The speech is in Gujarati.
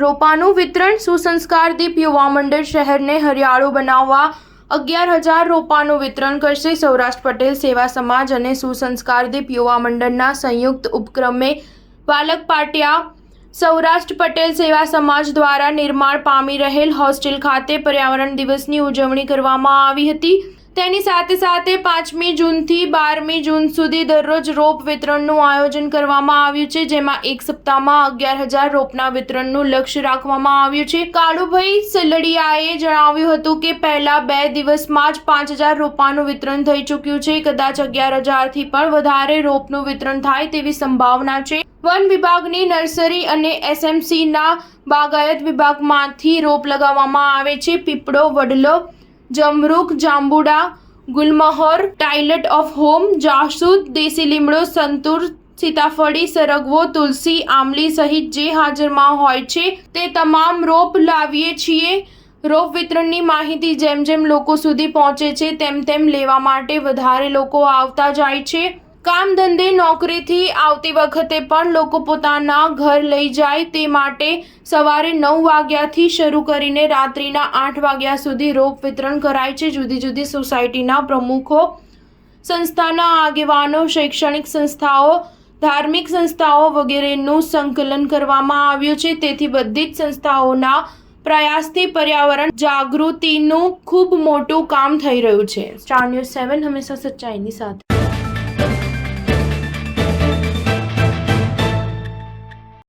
રોપાનું વિતરણ સુસંસ્કાર દીપ યુવા મંડળ શહેરને હરિયાળું બનાવવા 11,000 રોપાનું વિતરણ કરશે। સૌરાષ્ટ્ર પટેલ સેવા સમાજ અને સુસંસ્કાર દીપ યુવા મંડળના સંયુક્ત ઉપક્રમે વાલક પાટિયા સૌરાષ્ટ્ર પટેલ સેવા સમાજ દ્વારા નિર્માણ પામી રહેલ હોસ્ટેલ ખાતે પર્યાવરણ દિવસની ઉજવણી કરવામાં આવી હતી। તેની સાથે સાથે 5મી જૂનથી 12મી જૂન સુધી દરરોજ રોપ વિતરણનું આયોજન કરવામાં આવ્યું છે, જેમાં એક સપ્તાહમાં 11,000 રોપના વિતરણનું લક્ષ્ય રાખવામાં આવ્યું છે। કાળુભાઈ સલડિયાએ જણાવ્યું હતું કે પહેલા 2 દિવસમાં જ 5,000 રોપાનું વિતરણ થઈ ચૂક્યું છે। કદાચ 11,000થી પણ વધારે રોપનું વિતરણ થાય તેવી સંભાવના છે। વન વિભાગની નર્સરી અને એસએમસીના બાગાયત વિભાગમાંથી રોપ લગાવવામાં આવે છે। પીપળો, વડલો, જમરૂખ, જાંબુડા, ગુલમહોર, ટાઇલટ ઓફ હોમ, જાસૂદ, દેશી લીમડો, સંતુર, સીતાફળી, સરગવો, તુલસી, આમલી સહિત જે હાજરમાં હોય છે તે તમામ રોપ લાવીએ છીએ। રોપ વિતરણની માહિતી જેમ જેમ લોકો સુધી પહોંચે છે તેમ લેવા માટે વધારે લોકો આવતા જાય છે। કામ ધંધે નોકરીથી આવતી વખતે પણ લોકો પોતાના ઘર લઈ જાય તે માટે સવારે 9 વાગ્યાથી શરૂ કરીને રાત્રિના 8 વાગ્યા સુધી રોપ વિતરણ કરાય છે। જુદી જુદી સોસાયટીના પ્રમુખો, સંસ્થાના આગેવાનો, શૈક્ષણિક સંસ્થાઓ, ધાર્મિક સંસ્થાઓ વગેરેનું સંકલન કરવામાં આવ્યું છે। તેથી બધી જ સંસ્થાઓના પ્રયાસથી પર્યાવરણ જાગૃતિનું ખૂબ મોટું કામ થઈ રહ્યું છે। સ્ટાર ન્યૂઝ 7 હંમેશા સચ્ચાઈની સાથે।